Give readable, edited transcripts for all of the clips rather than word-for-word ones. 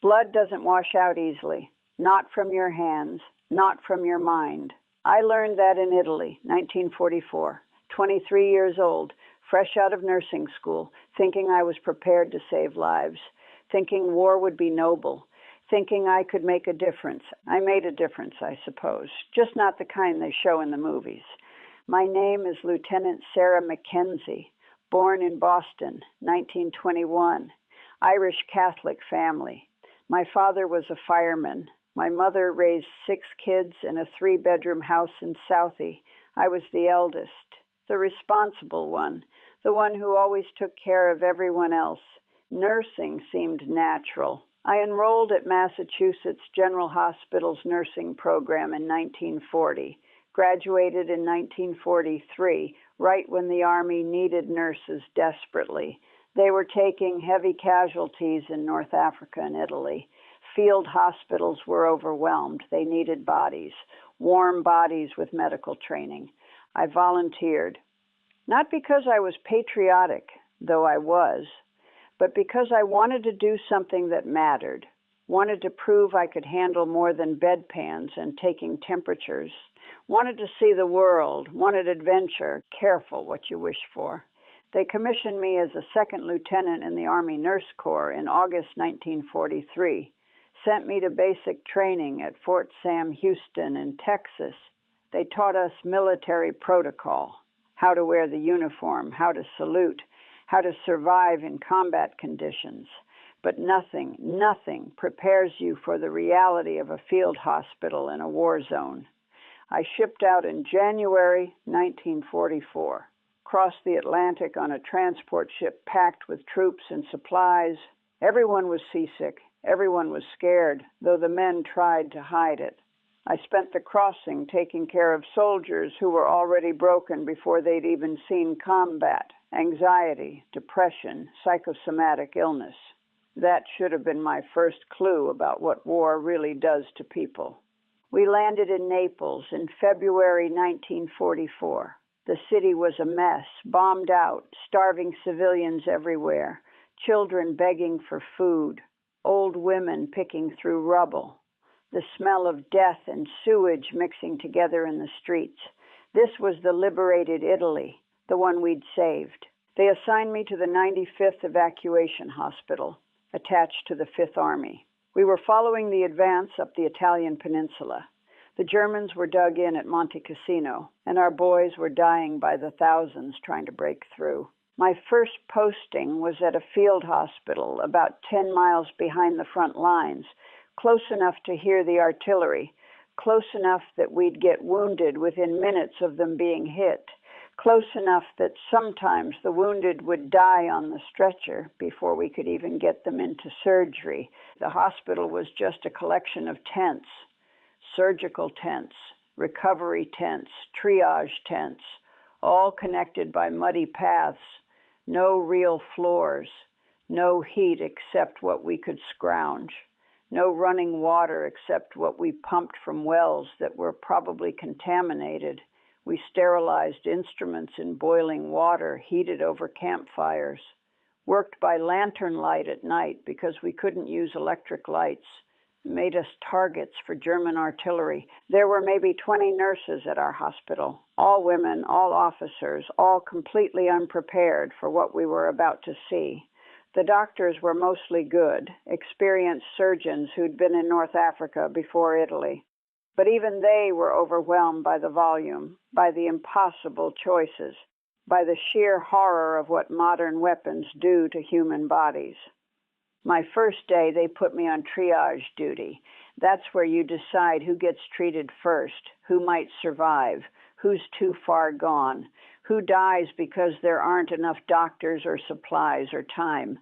Blood doesn't wash out easily. Not from your hands, not from your mind. I learned that in Italy, 1944, 23 years old, fresh out of nursing school, thinking I was prepared to save lives, thinking war would be noble, thinking I could make a difference. I made a difference, I suppose, just not the kind they show in the movies. My name is Lieutenant Sarah Mackenzie, born in Boston, 1921, Irish Catholic family. My father was a fireman. My mother raised 6 kids in a 3-bedroom house in Southie. I was the eldest, the responsible one, the one who always took care of everyone else. Nursing seemed natural. I enrolled at Massachusetts General Hospital's nursing program in 1940, graduated in 1943, right when the Army needed nurses desperately. They were taking heavy casualties in North Africa and Italy. Field hospitals were overwhelmed. They needed bodies, warm bodies with medical training. I volunteered, not because I was patriotic, though I was, but because I wanted to do something that mattered, wanted to prove I could handle more than bedpans and taking temperatures, wanted to see the world, wanted adventure, careful what you wish for. They commissioned me as a second lieutenant in the Army Nurse Corps in August 1943. Sent me to basic training at Fort Sam Houston in Texas. They taught us military protocol, how to wear the uniform, how to salute, how to survive in combat conditions. But nothing prepares you for the reality of a field hospital in a war zone. I shipped out in January 1944, crossed the Atlantic on a transport ship packed with troops and supplies. Everyone was seasick. Everyone was scared, though the men tried to hide it. I spent the crossing taking care of soldiers who were already broken before they'd even seen combat, anxiety, depression, psychosomatic illness. That should have been my first clue about what war really does to people. We landed in Naples in February 1944. The city was a mess, bombed out, starving civilians everywhere, children begging for food, old women picking through rubble, the smell of death and sewage mixing together in the streets. This was the liberated Italy, the one we'd saved. They assigned me to the 95th Evacuation Hospital, attached to the 5th Army. We were following the advance up the Italian peninsula. The Germans were dug in at Monte Cassino, and our boys were dying by the thousands trying to break through. My first posting was at a field hospital about 10 miles behind the front lines, close enough to hear the artillery, close enough that we'd get wounded within minutes of them being hit, close enough that sometimes the wounded would die on the stretcher before we could even get them into surgery. The hospital was just a collection of tents, surgical tents, recovery tents, triage tents, all connected by muddy paths. No real floors, no heat except what we could scrounge, no running water except what we pumped from wells that were probably contaminated. We sterilized instruments in boiling water, heated over campfires, worked by lantern light at night because we couldn't use electric lights, made us targets for German artillery. There were maybe 20 nurses at our hospital, all women, all officers, all completely unprepared for what we were about to see. The doctors were mostly good, experienced surgeons who'd been in North Africa before Italy. But even they were overwhelmed by the volume, by the impossible choices, by the sheer horror of what modern weapons do to human bodies. My first day, they put me on triage duty. That's where you decide who gets treated first, who might survive, who's too far gone, who dies because there aren't enough doctors or supplies or time.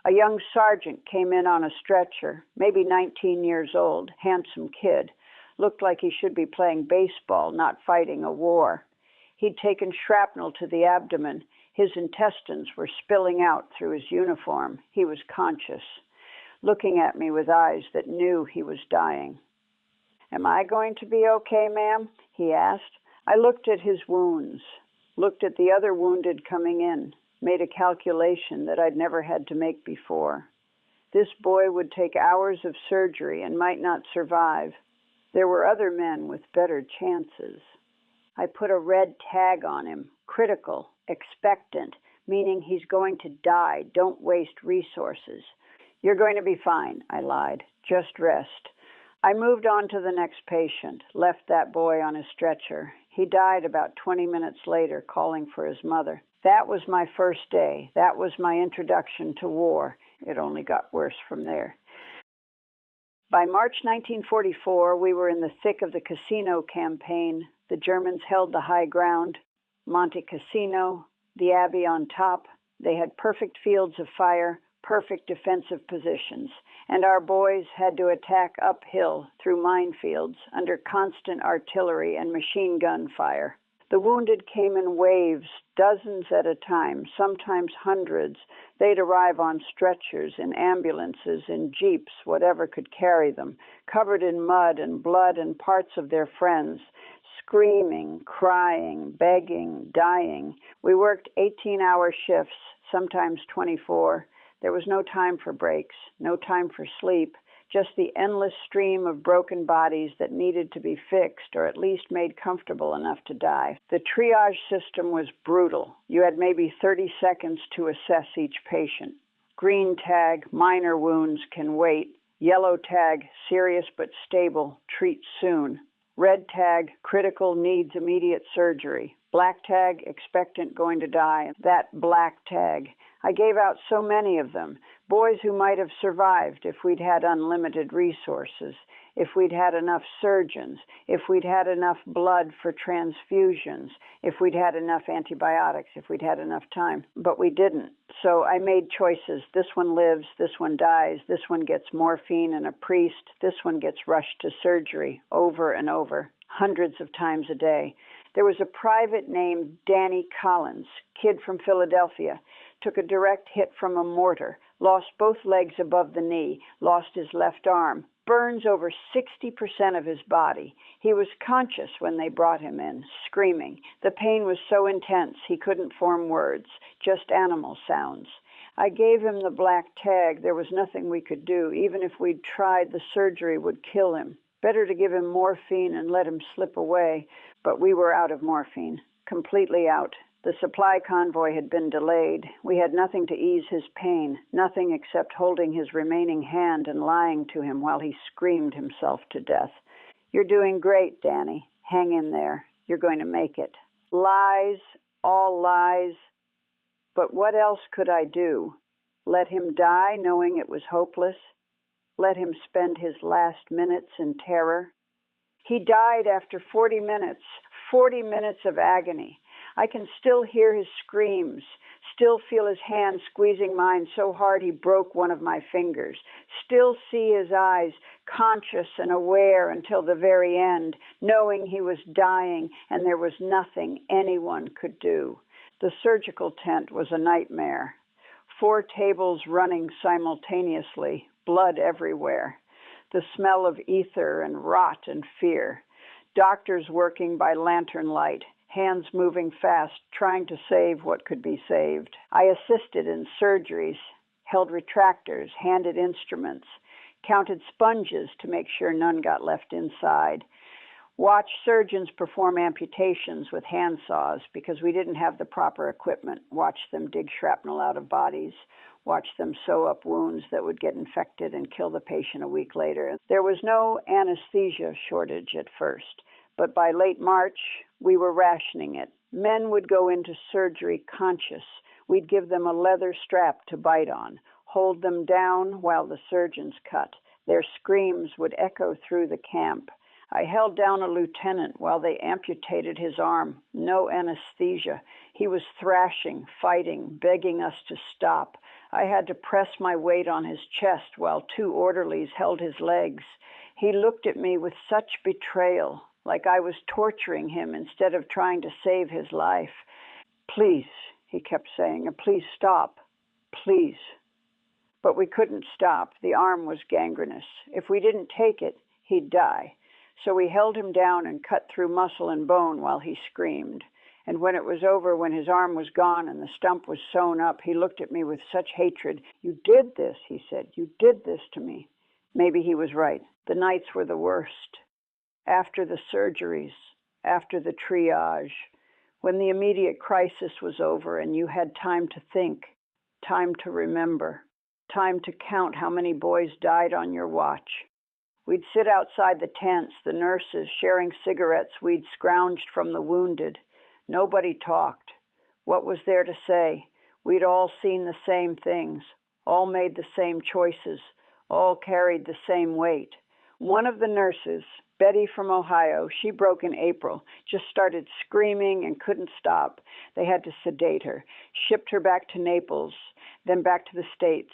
A young sergeant came in on a stretcher, maybe 19 years old, handsome kid, looked like he should be playing baseball, not fighting a war. He'd taken shrapnel to the abdomen. His intestines were spilling out through his uniform. He was conscious, looking at me with eyes that knew he was dying. "Am I going to be okay, ma'am?" he asked. I looked at his wounds, looked at the other wounded coming in, made a calculation that I'd never had to make before. This boy would take hours of surgery and might not survive. There were other men with better chances. I put a red tag on him, critical, expectant, meaning he's going to die. Don't waste resources. You're going to be fine, I lied. Just rest. I moved on to the next patient, left that boy on a stretcher. He died about 20 minutes later, calling for his mother. That was my first day. That was my introduction to war. It only got worse from there. By March 1944, we were in the thick of the Cassino campaign. The Germans held the high ground, Monte Cassino, the Abbey on top. They had perfect fields of fire, perfect defensive positions, and our boys had to attack uphill through minefields under constant artillery and machine gun fire. The wounded came in waves, dozens at a time, sometimes hundreds. They'd arrive on stretchers, in ambulances, in jeeps, whatever could carry them, covered in mud and blood and parts of their friends, screaming, crying, begging, dying. We worked 18-hour shifts, sometimes 24. There was no time for breaks, no time for sleep, just the endless stream of broken bodies that needed to be fixed or at least made comfortable enough to die. The triage system was brutal. You had maybe 30 seconds to assess each patient. Green tag, minor wounds, can wait. Yellow tag, serious but stable, treat soon. Red tag, critical, needs immediate surgery. Black tag, expectant, going to die. That black tag. I gave out so many of them. Boys who might have survived if we'd had unlimited resources, if we'd had enough surgeons, if we'd had enough blood for transfusions, if we'd had enough antibiotics, if we'd had enough time. But we didn't. So I made choices. This one lives, this one dies, this one gets morphine and a priest, this one gets rushed to surgery over and over, hundreds of times a day. There was a private named Danny Collins, kid from Philadelphia, took a direct hit from a mortar, lost both legs above the knee, lost his left arm, burns over 60% of his body. He was conscious when they brought him in, screaming. The pain was so intense he couldn't form words, just animal sounds. I gave him the black tag. There was nothing we could do. Even if we'd tried, the surgery would kill him. Better to give him morphine and let him slip away, but we were out of morphine, completely out. The supply convoy had been delayed. We had nothing to ease his pain, nothing except holding his remaining hand and lying to him while he screamed himself to death. You're doing great, Danny. Hang in there. You're going to make it. Lies, all lies. But what else could I do? Let him die knowing it was hopeless? Let him spend his last minutes in terror? He died after 40 minutes of agony. I can still hear his screams, still feel his hand squeezing mine so hard he broke one of my fingers, still see his eyes conscious and aware until the very end, knowing he was dying and there was nothing anyone could do. The surgical tent was a nightmare. 4 tables running simultaneously, blood everywhere. The smell of ether and rot and fear. Doctors working by lantern light, hands moving fast, trying to save what could be saved. I assisted in surgeries, held retractors, handed instruments, counted sponges to make sure none got left inside, watched surgeons perform amputations with hand saws because we didn't have the proper equipment, watched them dig shrapnel out of bodies, watched them sew up wounds that would get infected and kill the patient a week later. There was no anesthesia shortage at first, but by late March, we were rationing it. Men would go into surgery conscious. We'd give them a leather strap to bite on, hold them down while the surgeons cut. Their screams would echo through the camp. I held down a lieutenant while they amputated his arm. No anesthesia. He was thrashing, fighting, begging us to stop. I had to press my weight on his chest while 2 orderlies held his legs. He looked at me with such betrayal, like I was torturing him instead of trying to save his life. Please, he kept saying, please stop, please. But we couldn't stop. The arm was gangrenous. If we didn't take it, he'd die. So we held him down and cut through muscle and bone while he screamed. And when it was over, when his arm was gone and the stump was sewn up, he looked at me with such hatred. "You did this," he said. "You did this to me." Maybe he was right. The nights were the worst. After the surgeries, after the triage, when the immediate crisis was over and you had time to think, time to remember, time to count how many boys died on your watch. We'd sit outside the tents, the nurses sharing cigarettes we'd scrounged from the wounded. Nobody talked. What was there to say? We'd all seen the same things, all made the same choices, all carried the same weight. One of the nurses, Betty from Ohio, she broke in April, just started screaming and couldn't stop. They had to sedate her, shipped her back to Naples, then back to the States.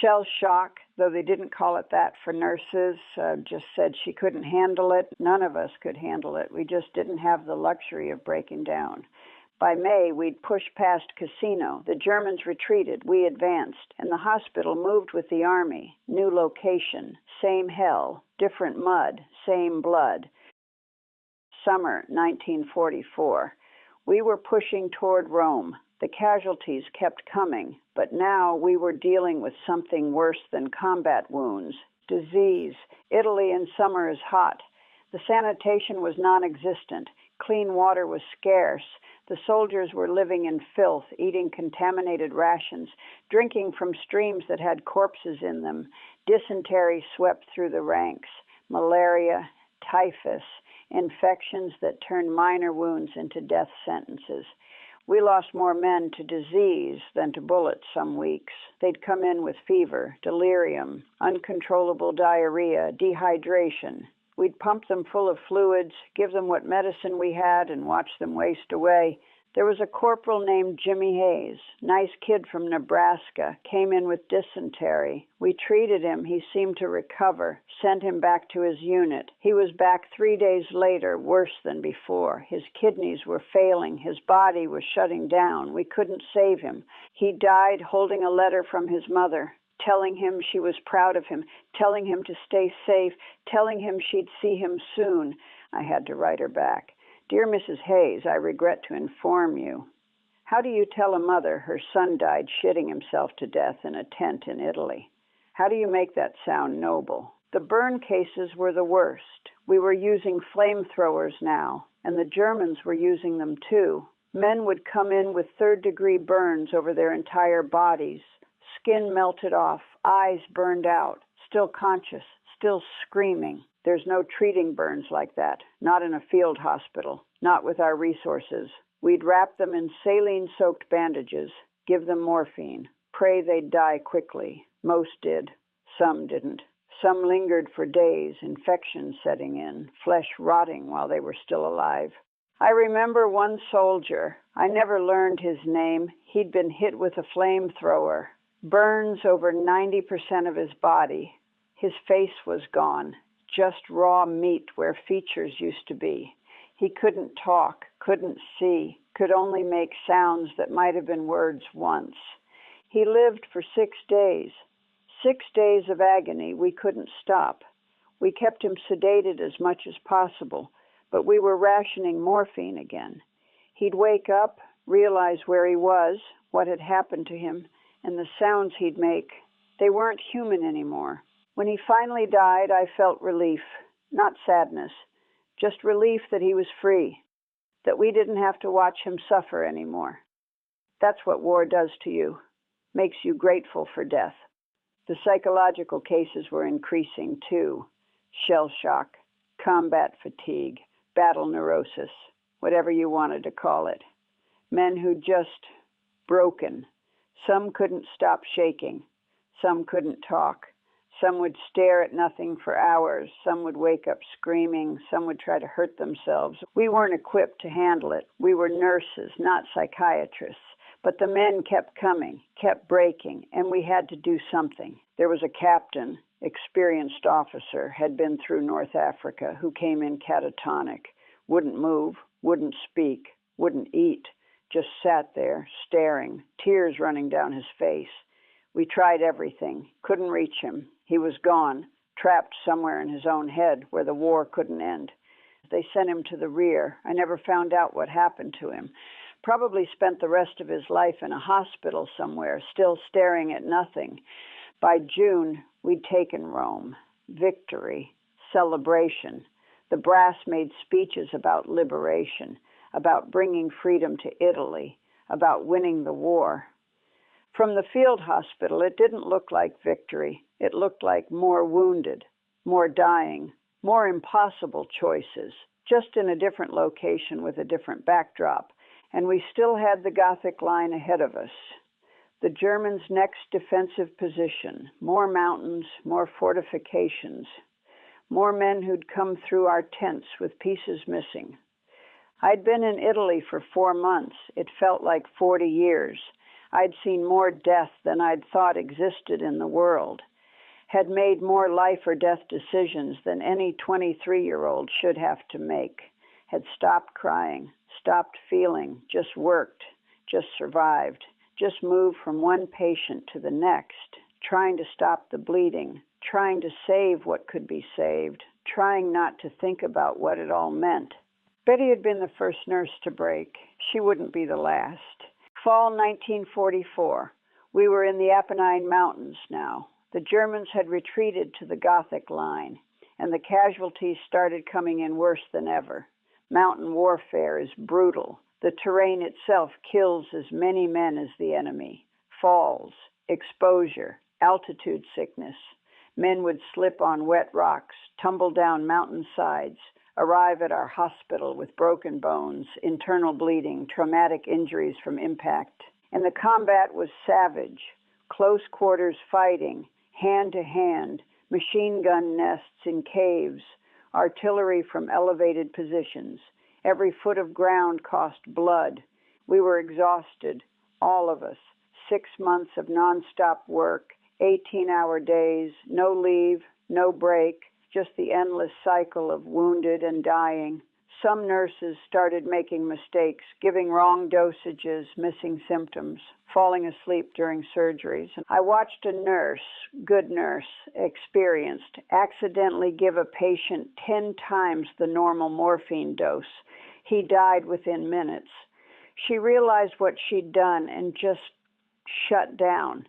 Shell shock, though they didn't call it that for nurses, just said she couldn't handle it. None of us could handle it. We just didn't have the luxury of breaking down. By May, we'd pushed past Cassino. The Germans retreated. We advanced, and the hospital moved with the army. New location, same hell, different mud, same blood. Summer 1944. We were pushing toward Rome. The casualties kept coming, but now we were dealing with something worse than combat wounds. Disease. Italy in summer is hot. The sanitation was non-existent. Clean water was scarce. The soldiers were living in filth, eating contaminated rations, drinking from streams that had corpses in them. Dysentery swept through the ranks. Malaria, typhus, infections that turned minor wounds into death sentences. We lost more men to disease than to bullets some weeks. They'd come in with fever, delirium, uncontrollable diarrhea, dehydration. We'd pump them full of fluids, give them what medicine we had, and watch them waste away. There was a corporal named Jimmy Hayes, nice kid from Nebraska, came in with dysentery. We treated him. He seemed to recover, sent him back to his unit. He was back 3 days later, worse than before. His kidneys were failing. His body was shutting down. We couldn't save him. He died holding a letter from his mother, telling him she was proud of him, telling him to stay safe, telling him she'd see him soon. I had to write her back. "Dear Mrs. Hayes, I regret to inform you." How do you tell a mother her son died shitting himself to death in a tent in Italy? How do you make that sound noble? The burn cases were the worst. We were using flamethrowers now, and the Germans were using them too. Men would come in with third-degree burns over their entire bodies, skin melted off, eyes burned out, still conscious, still screaming. There's no treating burns like that, not in a field hospital, not with our resources. We'd wrap them in saline-soaked bandages, give them morphine, pray they'd die quickly. Most did. Some didn't. Some lingered for days, infections setting in, flesh rotting while they were still alive. I remember one soldier. I never learned his name. He'd been hit with a flamethrower. Burns over 90% of his body. His face was gone. Just raw meat where features used to be. He couldn't talk, couldn't see, could only make sounds that might have been words once. He lived for 6 days. 6 days of agony we couldn't stop. We kept him sedated as much as possible, but we were rationing morphine again. He'd wake up, realize where he was, what had happened to him, and the sounds he'd make. They weren't human anymore. When he finally died, I felt relief, not sadness, just relief that he was free, that we didn't have to watch him suffer anymore. That's what war does to you, makes you grateful for death. The psychological cases were increasing too. Shell shock, combat fatigue, battle neurosis, whatever you wanted to call it. Men who just broken. Some couldn't stop shaking. Some couldn't talk. Some would stare at nothing for hours. Some would wake up screaming. Some would try to hurt themselves. We weren't equipped to handle it. We were nurses, not psychiatrists. But the men kept coming, kept breaking, and we had to do something. There was a captain, experienced officer, had been through North Africa, who came in catatonic, wouldn't move, wouldn't speak, wouldn't eat, just sat there, staring, tears running down his face. We tried everything, couldn't reach him. He was gone, trapped somewhere in his own head where the war couldn't end. They sent him to the rear. I never found out what happened to him. Probably spent the rest of his life in a hospital somewhere, still staring at nothing. By June, we'd taken Rome. Victory. Celebration. The brass made speeches about liberation, about bringing freedom to Italy, about winning the war. From the field hospital, it didn't look like victory. It looked like more wounded, more dying, more impossible choices, just in a different location with a different backdrop. And we still had the Gothic line ahead of us. The Germans' next defensive position, more mountains, more fortifications, more men who'd come through our tents with pieces missing. I'd been in Italy for 4 months. It felt like 40 years. I'd seen more death than I'd thought existed in the world, had made more life or death decisions than any 23-year-old should have to make, had stopped crying, stopped feeling, just worked, just survived, just moved from one patient to the next, trying to stop the bleeding, trying to save what could be saved, trying not to think about what it all meant. Betty had been the first nurse to break. She wouldn't be the last. Fall 1944. We were in the Apennine Mountains now. The Germans had retreated to the Gothic line, and the casualties started coming in worse than ever. Mountain warfare is brutal. The terrain itself kills as many men as the enemy. Falls, exposure, altitude sickness. Men would slip on wet rocks, tumble down mountain sides, arrive at our hospital with broken bones, internal bleeding, traumatic injuries from impact. And the combat was savage, close quarters fighting, hand to hand, machine gun nests in caves, artillery from elevated positions. Every foot of ground cost blood. We were exhausted, all of us. 6 months of nonstop work, 18-hour days, no leave, no break, just the endless cycle of wounded and dying. Some nurses started making mistakes, giving wrong dosages, missing symptoms, falling asleep during surgeries. I watched a nurse, good nurse, experienced, accidentally give a patient 10 times the normal morphine dose. He died within minutes. She realized what she'd done and just shut down,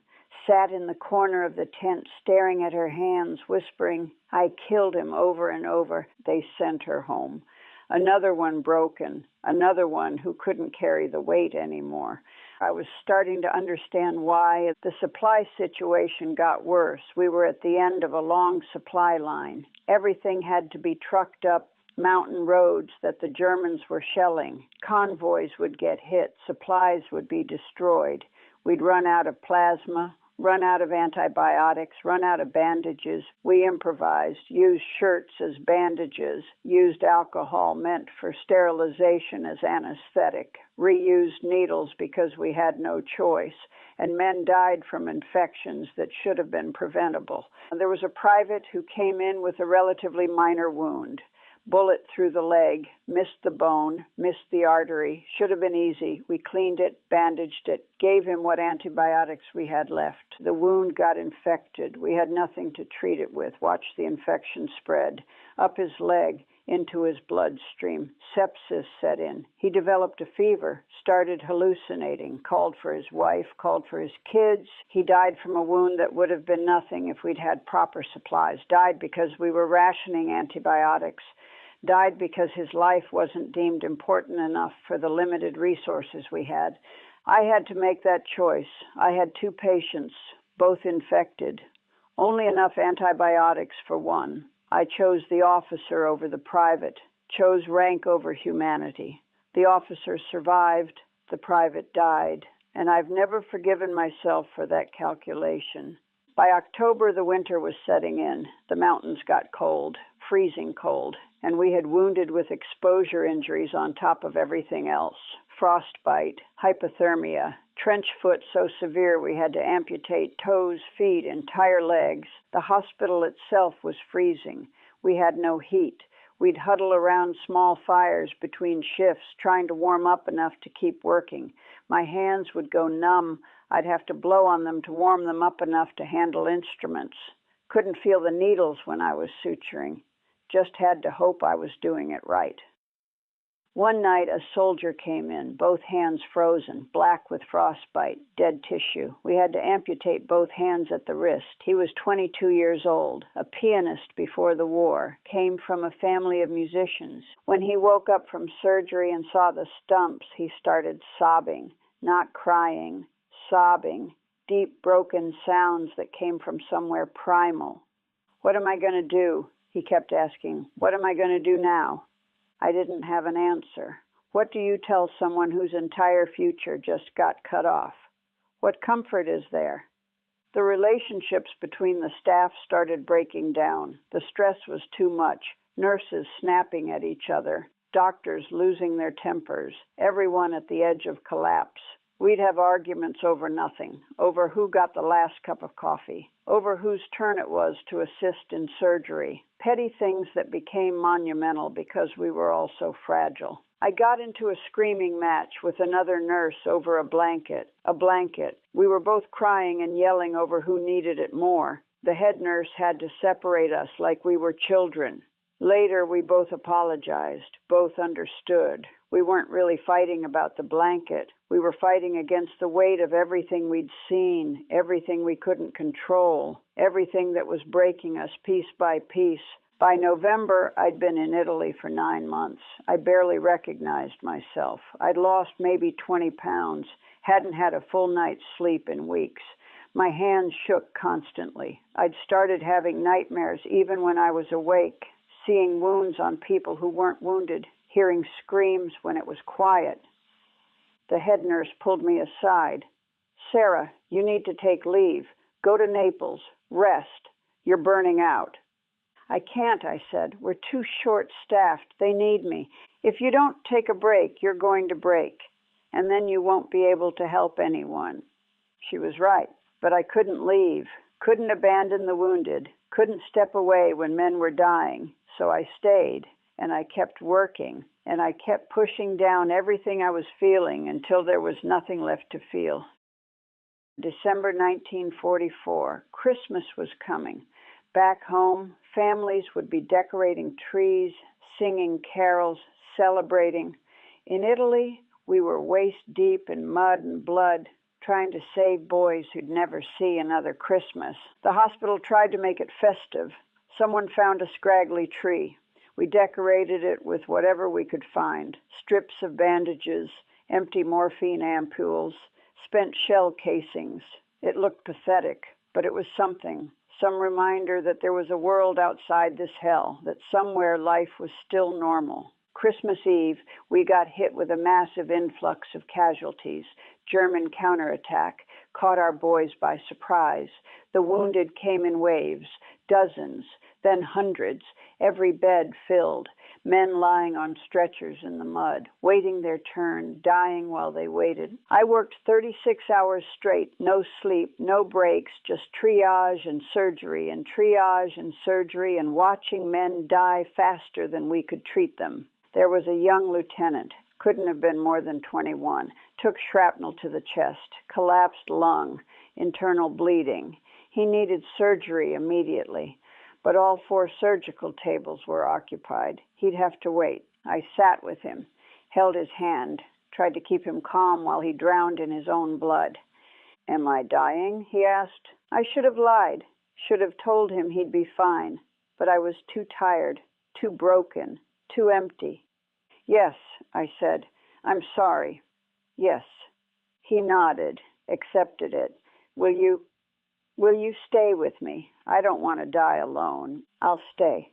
sat in the corner of the tent staring at her hands, whispering, "I killed him," over and over. They sent her home. Another one broken, another one who couldn't carry the weight anymore. I was starting to understand why the supply situation got worse. We were at the end of a long supply line. Everything had to be trucked up mountain roads that the Germans were shelling. Convoys would get hit, supplies would be destroyed. We'd run out of plasma, run out of antibiotics, run out of bandages. We improvised, used shirts as bandages, used alcohol meant for sterilization as anesthetic, reused needles because we had no choice, and men died from infections that should have been preventable. There was a private who came in with a relatively minor wound. Bullet through the leg, missed the bone, missed the artery. Should have been easy. We cleaned it, bandaged it, gave him what antibiotics we had left. The wound got infected. We had nothing to treat it with. Watched the infection spread up his leg into his bloodstream. Sepsis set in. He developed a fever, started hallucinating, called for his wife, called for his kids. He died from a wound that would have been nothing if we'd had proper supplies. Died because we were rationing antibiotics. Died because his life wasn't deemed important enough for the limited resources we had. I had to make that choice. I had 2 patients, both infected. Only enough antibiotics for one. I chose the officer over the private, chose rank over humanity. The officer survived, the private died, and I've never forgiven myself for that calculation. By October, the winter was setting in. The mountains got cold, freezing cold, and we had wounded with exposure injuries on top of everything else. Frostbite, hypothermia, trench foot so severe we had to amputate toes, feet, entire legs. The hospital itself was freezing. We had no heat. We'd huddle around small fires between shifts, trying to warm up enough to keep working. My hands would go numb. I'd have to blow on them to warm them up enough to handle instruments. Couldn't feel the needles when I was suturing. Just had to hope I was doing it right. One night a soldier came in, both hands frozen, black with frostbite, dead tissue. We had to amputate both hands at the wrist. He was 22 years old, a pianist before the war, came from a family of musicians. When he woke up from surgery and saw the stumps, he started sobbing, not crying, sobbing, deep broken sounds that came from somewhere primal. What am I going to do? He kept asking. What am I going to do now? I didn't have an answer. What do you tell someone whose entire future just got cut off? What comfort is there? The relationships between the staff started breaking down. The stress was too much. Nurses snapping at each other. Doctors losing their tempers. Everyone at the edge of collapse. We'd have arguments over nothing, over who got the last cup of coffee, over whose turn it was to assist in surgery, petty things that became monumental because we were all so fragile. I got into a screaming match with another nurse over a blanket. We were both crying and yelling over who needed it more. The head nurse had to separate us like we were children. Later, we both apologized, both understood. We weren't really fighting about the blanket. We were fighting against the weight of everything we'd seen, everything we couldn't control, everything that was breaking us piece by piece. By November, I'd been in Italy for 9 months. I barely recognized myself. I'd lost maybe 20 pounds, hadn't had a full night's sleep in weeks. My hands shook constantly. I'd started having nightmares even when I was awake, seeing wounds on people who weren't wounded, hearing screams when it was quiet. The head nurse pulled me aside. Sarah, you need to take leave. Go to Naples. Rest. You're burning out. I can't, I said. We're too short-staffed. They need me. If you don't take a break, you're going to break, and then you won't be able to help anyone. She was right, but I couldn't leave, couldn't abandon the wounded, couldn't step away when men were dying, so I stayed. And I kept working, and I kept pushing down everything I was feeling until there was nothing left to feel. December 1944, Christmas was coming. Back home, families would be decorating trees, singing carols, celebrating. In Italy, we were waist-deep in mud and blood, trying to save boys who'd never see another Christmas. The hospital tried to make it festive. Someone found a scraggly tree. We decorated it with whatever we could find, strips of bandages, empty morphine ampoules, spent shell casings. It looked pathetic, but it was something, some reminder that there was a world outside this hell, that somewhere life was still normal. Christmas Eve, we got hit with a massive influx of casualties. German counterattack caught our boys by surprise. The wounded came in waves, dozens, then hundreds, every bed filled, men lying on stretchers in the mud, waiting their turn, dying while they waited. I worked 36 hours straight, no sleep, no breaks, just triage and surgery, and watching men die faster than we could treat them. There was a young lieutenant, couldn't have been more than 21, took shrapnel to the chest, collapsed lung, internal bleeding. He needed surgery immediately, but all 4 surgical tables were occupied. He'd have to wait. I sat with him, held his hand, tried to keep him calm while he drowned in his own blood. Am I dying? He asked. I should have lied, should have told him he'd be fine, but I was too tired, too broken, too empty. Yes, I said. I'm sorry. Yes. He nodded, accepted it. Will you stay with me? I don't want to die alone. I'll stay.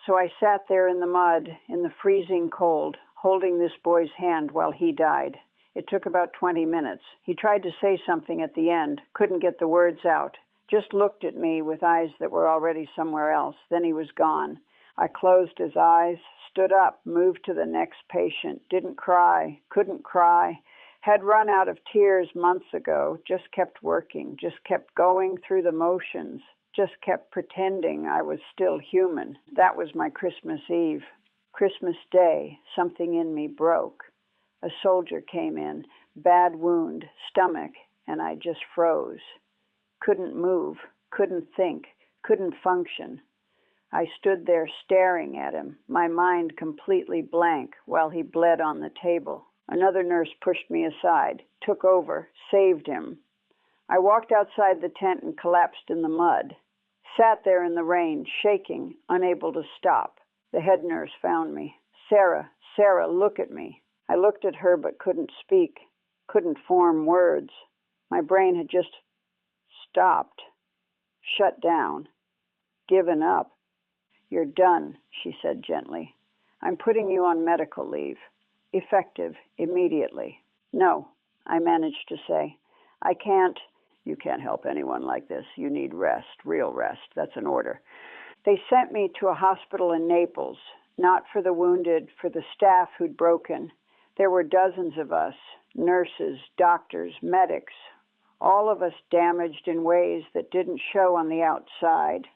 So I sat there in the mud, in the freezing cold, holding this boy's hand while he died. It took about 20 minutes. He tried to say something at the end, couldn't get the words out, just looked at me with eyes that were already somewhere else. Then he was gone. I closed his eyes, stood up, moved to the next patient, didn't cry, couldn't cry, had run out of tears months ago, just kept working, just kept going through the motions, just kept pretending I was still human. That was my Christmas Eve. Christmas Day, something in me broke. A soldier came in, bad wound, stomach, and I just froze. Couldn't move, couldn't think, couldn't function. I stood there staring at him, my mind completely blank, while he bled on the table. Another nurse pushed me aside, took over, saved him. I walked outside the tent and collapsed in the mud. Sat there in the rain, shaking, unable to stop. The head nurse found me. "Sarah, Sarah, look at me." I looked at her but couldn't speak, couldn't form words. My brain had just stopped, shut down, given up. "You're done," she said gently. "I'm putting you on medical leave. Effective immediately." "No," I managed to say. "I can't." "You can't help anyone like this. You need rest, real rest. That's an order." They sent me to a hospital in Naples, not for the wounded, for the staff who'd broken. There were dozens of us, nurses, doctors, medics, all of us damaged in ways that didn't show on the outside.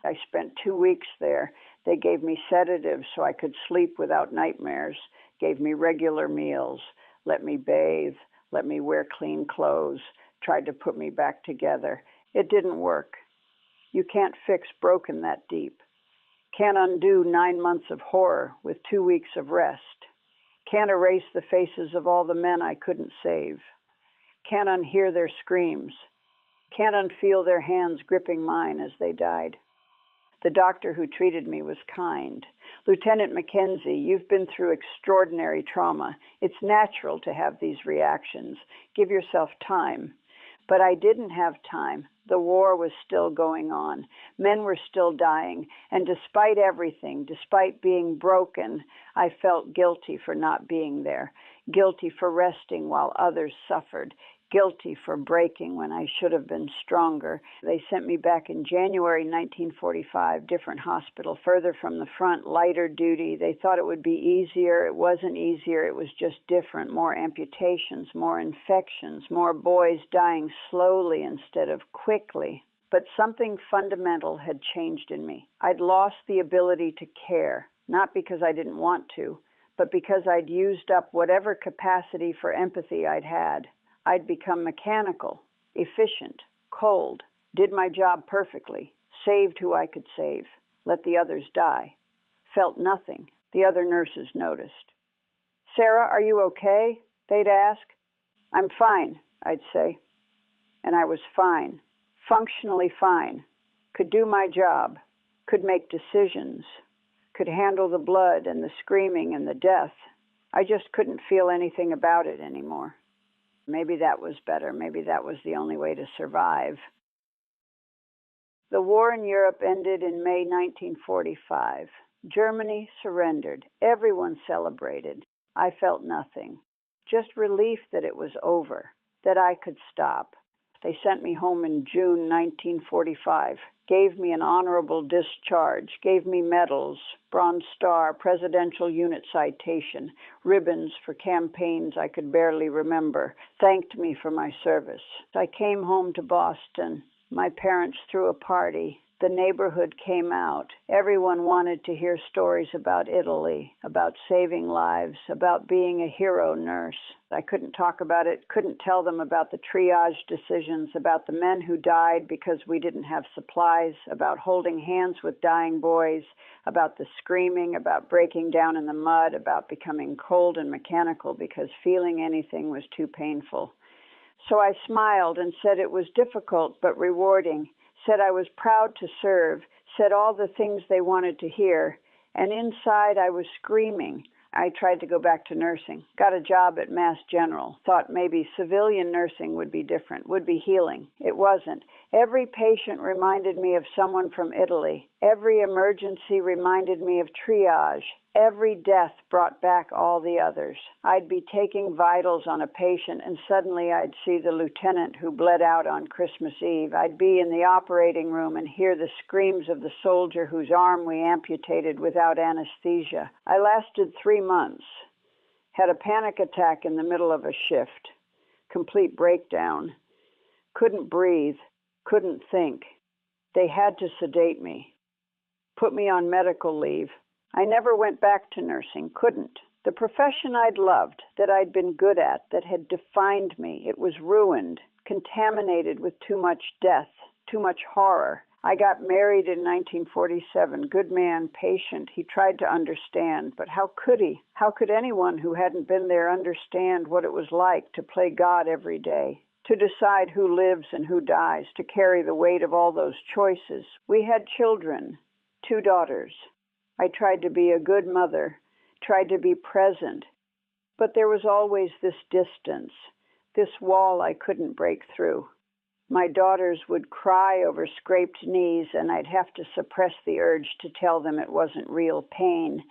I spent 2 weeks there. They gave me sedatives so I could sleep without nightmares, gave me regular meals, let me bathe, let me wear clean clothes, tried to put me back together. It didn't work. You can't fix broken that deep. Can't undo 9 months of horror with 2 weeks of rest. Can't erase the faces of all the men I couldn't save. Can't unhear their screams. Can't unfeel their hands gripping mine as they died. The doctor who treated me was kind. "Lieutenant Mackenzie, you've been through extraordinary trauma. It's natural to have these reactions. Give yourself time." But I didn't have time. The war was still going on. Men were still dying. And despite everything, despite being broken, I felt guilty for not being there. Guilty for resting while others suffered. Guilty for breaking when I should have been stronger. They sent me back in January 1945, different hospital, further from the front, lighter duty. They thought it would be easier. It wasn't easier. It was just different. More amputations, more infections, more boys dying slowly instead of quickly. But something fundamental had changed in me. I'd lost the ability to care, not because I didn't want to, but because I'd used up whatever capacity for empathy I'd had. I'd become mechanical, efficient, cold, did my job perfectly, saved who I could save, let the others die. Felt nothing. The other nurses noticed. "Sarah, are you okay?" they'd ask. "I'm fine," I'd say. And I was fine, functionally fine, could do my job, could make decisions, could handle the blood and the screaming and the death. I just couldn't feel anything about it anymore. Maybe that was better. Maybe that was the only way to survive. The war in Europe ended in May 1945. Germany surrendered. Everyone celebrated. I felt nothing. Just relief that it was over, that I could stop. They sent me home in June 1945, gave me an honorable discharge, gave me medals, Bronze Star, Presidential Unit Citation, ribbons for campaigns I could barely remember, thanked me for my service. I came home to Boston. My parents threw a party. The neighborhood came out. Everyone wanted to hear stories about Italy, about saving lives, about being a hero nurse. I couldn't talk about it, couldn't tell them about the triage decisions, about the men who died because we didn't have supplies, about holding hands with dying boys, about the screaming, about breaking down in the mud, about becoming cold and mechanical because feeling anything was too painful. So I smiled and said it was difficult but rewarding, said I was proud to serve, said all the things they wanted to hear, and inside I was screaming. I tried to go back to nursing, got a job at Mass General, thought maybe civilian nursing would be different, would be healing. It wasn't. Every patient reminded me of someone from Italy. Every emergency reminded me of triage. Every death brought back all the others. I'd be taking vitals on a patient and suddenly I'd see the lieutenant who bled out on Christmas Eve. I'd be in the operating room and hear the screams of the soldier whose arm we amputated without anesthesia. I lasted 3 months. Had a panic attack in the middle of a shift. Complete breakdown. Couldn't breathe. Couldn't think. They had to sedate me. Put me on medical leave. I never went back to nursing, couldn't. The profession I'd loved, that I'd been good at, that had defined me, it was ruined, contaminated with too much death, too much horror. I got married in 1947. Good man, patient. He tried to understand, but how could he? How could anyone who hadn't been there understand what it was like to play God every day, to decide who lives and who dies, to carry the weight of all those choices? We had children, 2 daughters. I tried to be a good mother, tried to be present, but there was always this distance, this wall I couldn't break through. My daughters would cry over scraped knees, and I'd have to suppress the urge to tell them it wasn't real pain.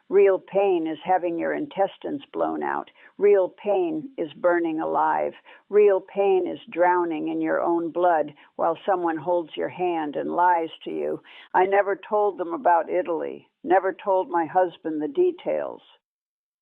Real pain is having your intestines blown out. Real pain is burning alive. Real pain is drowning in your own blood while someone holds your hand and lies to you. I never told them about Italy, never told my husband the details.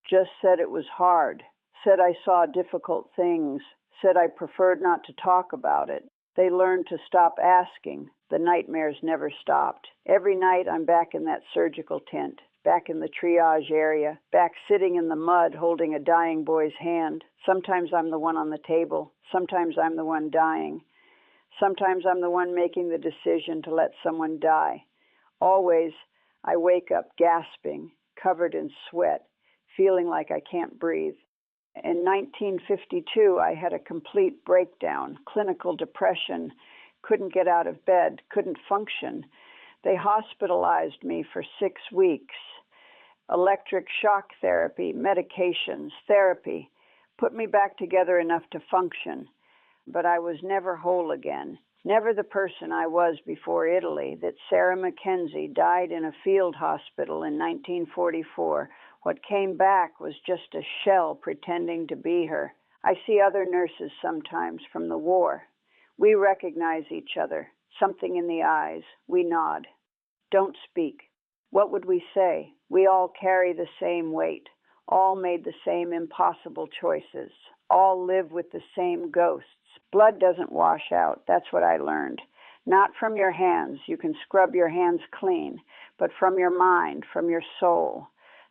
Just said it was hard, said I saw difficult things, said I preferred not to talk about it. They learned to stop asking. The nightmares never stopped. Every night I'm back in that surgical tent, back in the triage area, back sitting in the mud holding a dying boy's hand. Sometimes I'm the one on the table. Sometimes I'm the one dying. Sometimes I'm the one making the decision to let someone die. Always I wake up gasping, covered in sweat, feeling like I can't breathe. In 1952, I had a complete breakdown, clinical depression, couldn't get out of bed, couldn't function. They hospitalized me for 6 weeks. Electric shock therapy, medications, therapy, put me back together enough to function. But I was never whole again, never the person I was before Italy, that Sarah Mackenzie died in a field hospital in 1944. What came back was just a shell pretending to be her. I see other nurses sometimes from the war. We recognize each other, something in the eyes. We nod. Don't speak. What would we say? We all carry the same weight, all made the same impossible choices, all live with the same ghosts. Blood doesn't wash out. That's what I learned. Not from your hands. You can scrub your hands clean, but from your mind, from your soul.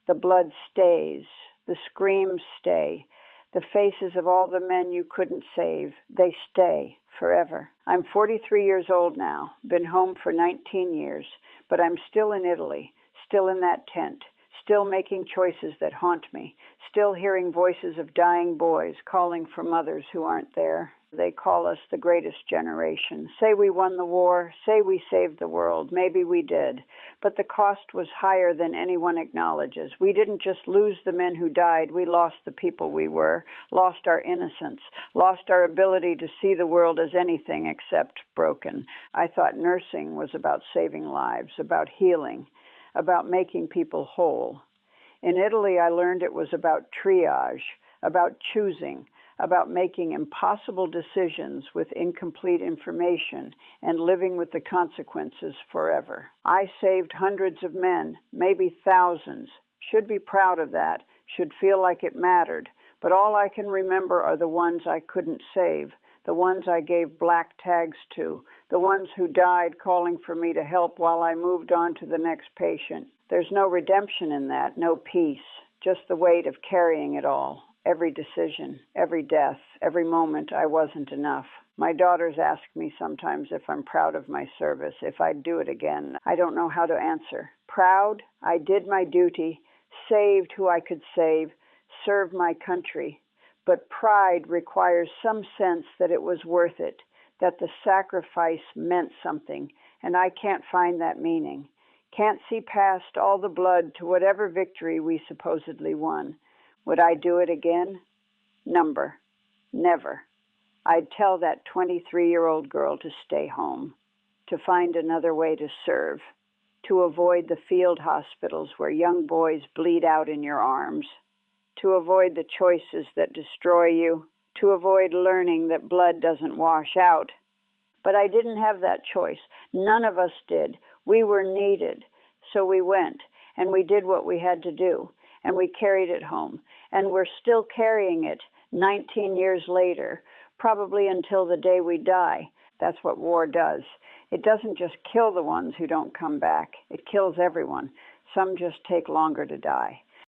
The blood stays. The screams stay. The faces of all the men you couldn't save, they stay forever. I'm 43 years old now, been home for 19 years, but I'm still in Italy, still in that tent, still making choices that haunt me, still hearing voices of dying boys calling for mothers who aren't there. They call us the greatest generation. Say we won the war, say we saved the world. Maybe we did. But the cost was higher than anyone acknowledges. We didn't just lose the men who died, we lost the people we were, lost our innocence, lost our ability to see the world as anything except broken. I thought nursing was about saving lives, about healing, about making people whole. In Italy, I learned it was about triage, about choosing, about making impossible decisions with incomplete information and living with the consequences forever. I saved hundreds of men, maybe thousands. Should be proud of that, should feel like it mattered. But all I can remember are the ones I couldn't save, the ones I gave black tags to, the ones who died calling for me to help while I moved on to the next patient. There's no redemption in that, no peace, just the weight of carrying it all. Every decision, every death, every moment I wasn't enough. My daughters ask me sometimes if I'm proud of my service, if I'd do it again. I don't know how to answer. Proud? I did my duty, saved who I could save, served my country. But pride requires some sense that it was worth it, that the sacrifice meant something, and I can't find that meaning. Can't see past all the blood to whatever victory we supposedly won. Would I do it again? Never. I'd tell that 23-year-old girl to stay home, to find another way to serve, to avoid the field hospitals where young boys bleed out in your arms, to avoid the choices that destroy you, to avoid learning that blood doesn't wash out. But I didn't have that choice. None of us did. We were needed. So we went, and we did what we had to do, and we carried it home. And we're still carrying it 19 years later, probably until the day we die. That's what war does. It doesn't just kill the ones who don't come back. It kills everyone. Some just take longer to die.